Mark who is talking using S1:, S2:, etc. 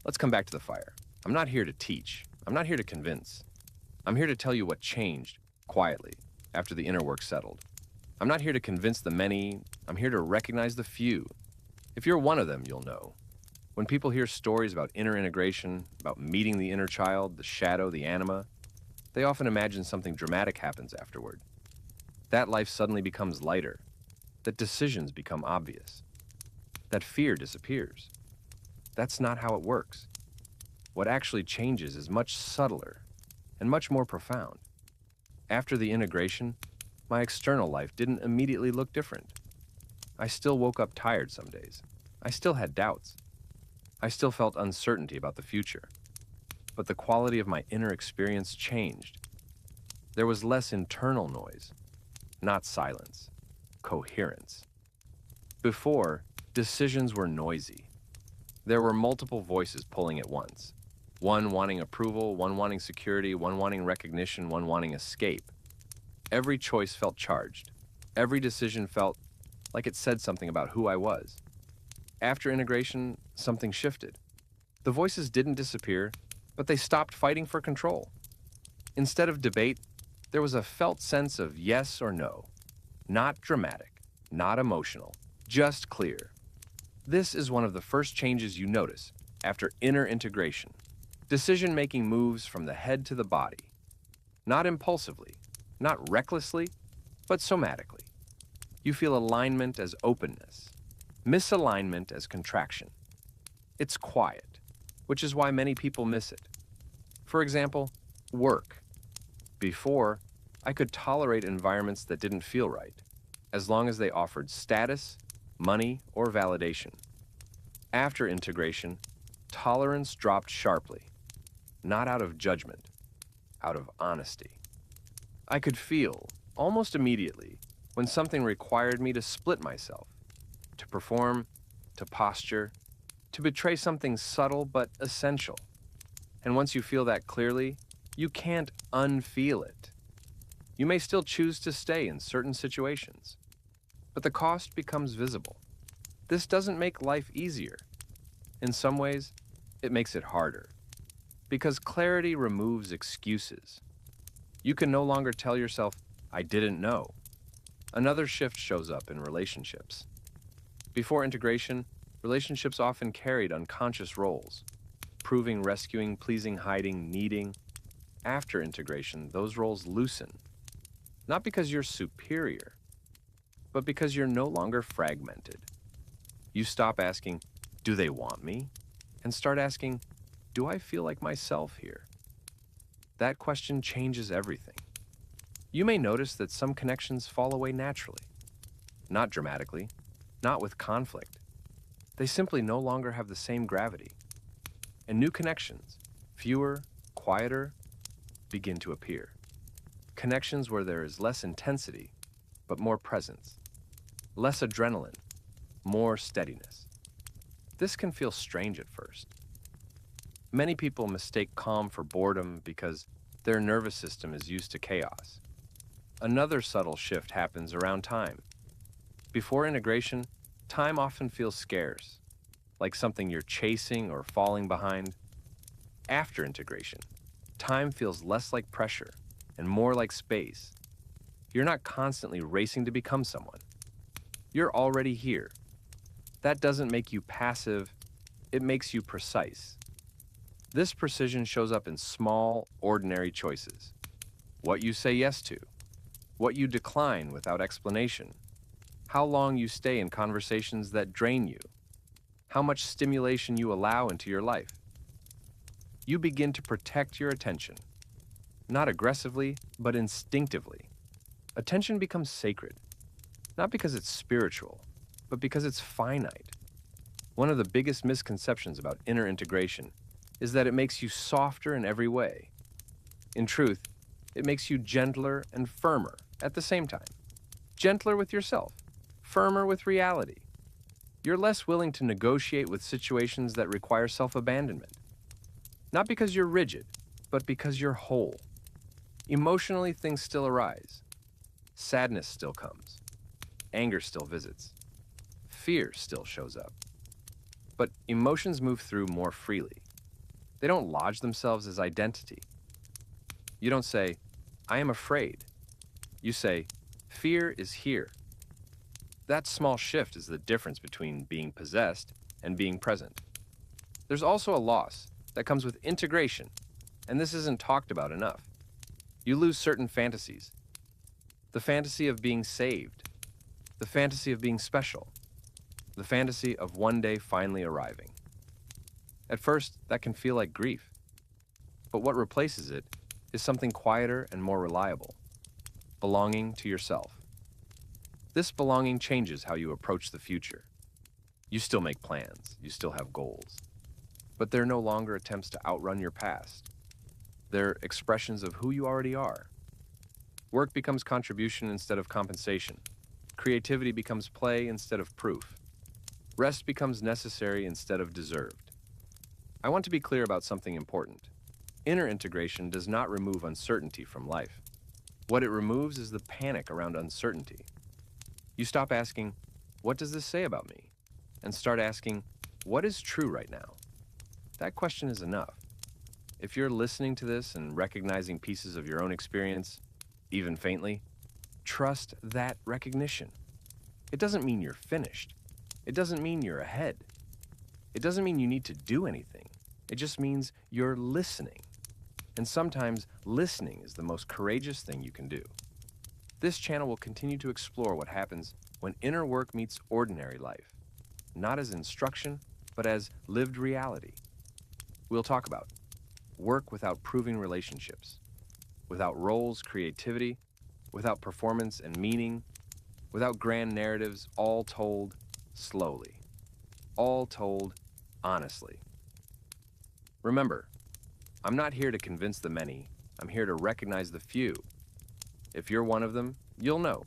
S1: Let's come back to the fire. I'm not here to teach. I'm not here to convince. I'm here to tell you what changed, quietly, after the inner work settled. I'm not here to convince the many. I'm here to recognize the few. If you're one of them, you'll know. When people hear stories about inner integration, about meeting the inner child, the shadow, the anima, they often imagine something dramatic happens afterward. That life suddenly becomes lighter, that decisions become obvious, that fear disappears. That's not how it works. What actually changes is much subtler and much more profound. After the integration, my external life didn't immediately look different. I still woke up tired some days. I still had doubts. I still felt uncertainty about the future. But the quality of my inner experience changed. There was less internal noise, not silence, coherence. Before, decisions were noisy. There were multiple voices pulling at once. One wanting approval, one wanting security, one wanting recognition, one wanting escape. Every choice felt charged. Every decision felt like it said something about who I was. After integration, something shifted. The voices didn't disappear, but they stopped fighting for control. Instead of debate, there was a felt sense of yes or no. Not dramatic, not emotional, just clear. This is one of the first changes you notice after inner integration. Decision-making moves from the head to the body. Not impulsively, not recklessly, but somatically. You feel alignment as openness, misalignment as contraction. It's quiet, which is why many people miss it. For example, work. Before, I could tolerate environments that didn't feel right, as long as they offered status, money, or validation. After integration, tolerance dropped sharply, not out of judgment, out of honesty. I could feel, almost immediately, when something required me to split myself, to perform, to posture, to betray something subtle but essential. And once you feel that clearly, you can't unfeel it. You may still choose to stay in certain situations, but the cost becomes visible. This doesn't make life easier. In some ways, it makes it harder, because clarity removes excuses. You can no longer tell yourself, "I didn't know." Another shift shows up in relationships. Before integration, relationships often carried unconscious roles, proving, rescuing, pleasing, hiding, needing. After integration, those roles loosen, not because you're superior, but because you're no longer fragmented. You stop asking, "Do they want me?" and start asking, "Do I feel like myself here?" That question changes everything. You may notice that some connections fall away naturally, not dramatically, not with conflict. They simply no longer have the same gravity. And new connections, fewer, quieter, begin to appear. Connections where there is less intensity, but more presence. Less adrenaline, more steadiness. This can feel strange at first. Many people mistake calm for boredom because their nervous system is used to chaos. Another subtle shift happens around time. Before integration, time often feels scarce, like something you're chasing or falling behind. After integration, time feels less like pressure and more like space. You're not constantly racing to become someone. You're already here. That doesn't make you passive, it makes you precise. This precision shows up in small, ordinary choices. What you say yes to, what you decline without explanation, how long you stay in conversations that drain you, how much stimulation you allow into your life. You begin to protect your attention, not aggressively, but instinctively. Attention becomes sacred, not because it's spiritual, but because it's finite. One of the biggest misconceptions about inner integration is that it makes you softer in every way. In truth, it makes you gentler and firmer at the same time. Gentler with yourself, firmer with reality. You're less willing to negotiate with situations that require self-abandonment. Not because you're rigid, but because you're whole. Emotionally, things still arise. Sadness still comes. Anger still visits. Fear still shows up. But emotions move through more freely. They don't lodge themselves as identity. You don't say, I am afraid. You say, fear is here. That small shift is the difference between being possessed and being present. There's also a loss that comes with integration, and this isn't talked about enough. You lose certain fantasies. The fantasy of being saved, the fantasy of being special, the fantasy of one day finally arriving. At first, that can feel like grief, but what replaces it is something quieter and more reliable, belonging to yourself. This belonging changes how you approach the future. You still make plans, you still have goals, but they're no longer attempts to outrun your past. They're expressions of who you already are. Work becomes contribution instead of compensation. Creativity becomes play instead of proof. Rest becomes necessary instead of deserved. I want to be clear about something important. Inner integration does not remove uncertainty from life. What it removes is the panic around uncertainty. You stop asking, what does this say about me? And start asking, what is true right now? That question is enough. If you're listening to this and recognizing pieces of your own experience, even faintly, trust that recognition. It doesn't mean you're finished. It doesn't mean you're ahead. It doesn't mean you need to do anything. It just means you're listening. And sometimes listening is the most courageous thing you can do. This channel will continue to explore what happens when inner work meets ordinary life, not as instruction, but as lived reality. We'll talk about work without proving relationships, without roles, creativity, without performance and meaning, without grand narratives, all told slowly, all told honestly. Remember, I'm not here to convince the many, I'm here to recognize the few. If you're one of them, you'll know.